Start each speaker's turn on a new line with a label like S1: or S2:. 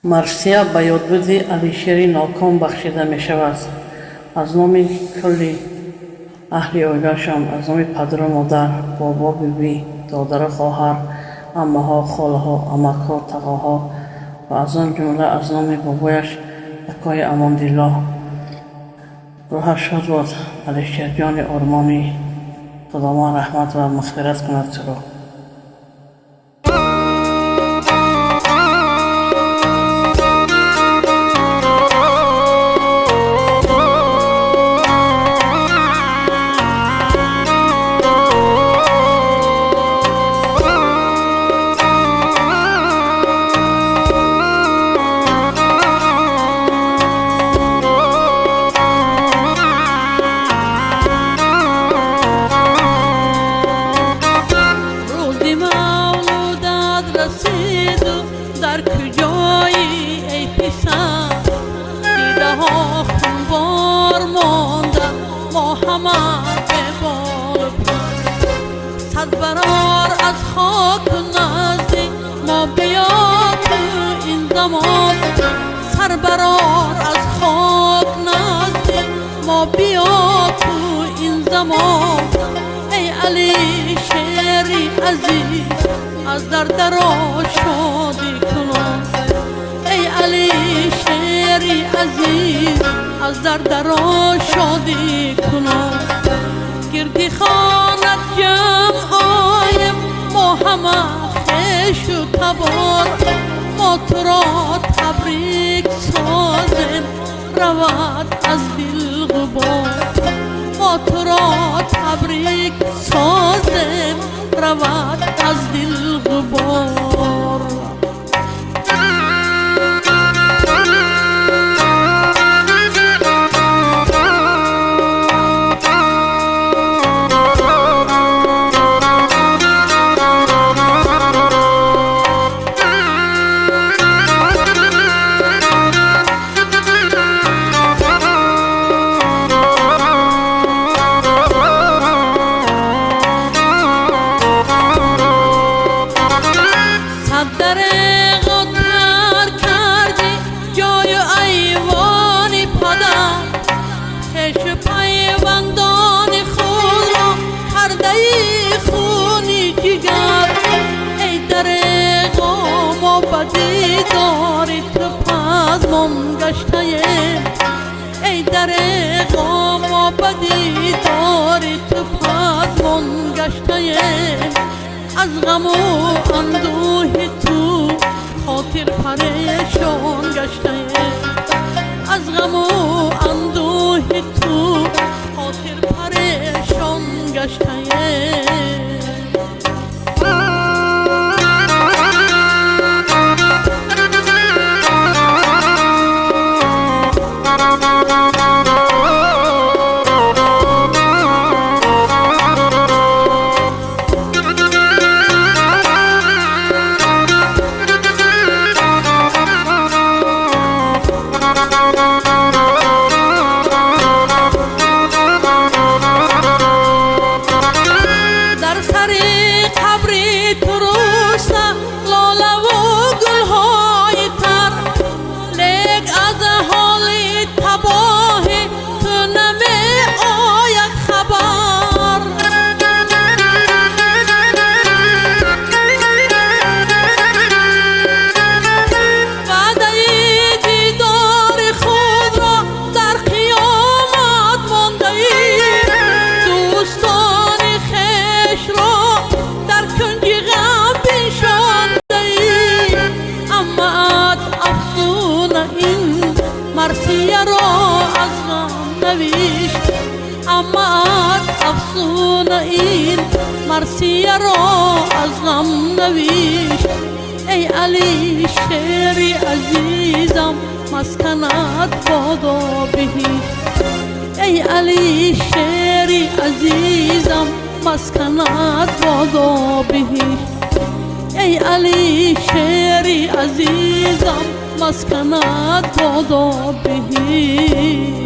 S1: марсия ба ёдбуди Алишери Ноком бахшида мешавад. аз номи кулли аҳли оилаашон, аз номи падару модар, бобо, биби, додару хоҳар, аммаҳо, холаҳо, амакҳо, тағоҳо ва аз он ҷумла аз номи бобояш акои Амондилло. рӯҳаш шод бод Алишерҷони Ормонӣ. худованд раҳмат ва мағфират кунад туро.
S2: در کجایی ای پسر دیده ها خونبار مانده ما همه به بال پر صد برار از خاک نزدیک ما بیا تو این زمان سر برار از خاک نزدیک ما بیا تو این زمان ای علی شیری عزیز از درد را شادی کنم ای علی شیری عزیز از درد را شادی کنم گردی خانت جمع آیم ما همه خویش و تبار ما تو را تبریک سازیم رود از دل غبار ما تو را تبریک سازیم رود از دل غبار دیداری تو پزمان گشته ای دریغا ما بدی داری تو پزمان گشته از غم و اندوه تو خاطر پریشان گشته از غم و اندوه تو خاطر پریشان گشته مرسیه را از غم نوشت اما افسون این مرسیه را از غم نوشت ای علی شیری عزیزم مسکنت بادا بهشت ای علی شیری عزیزم مسکنت بادا بهشت ای علی شیری عزیزم مسکنت بادا بهشت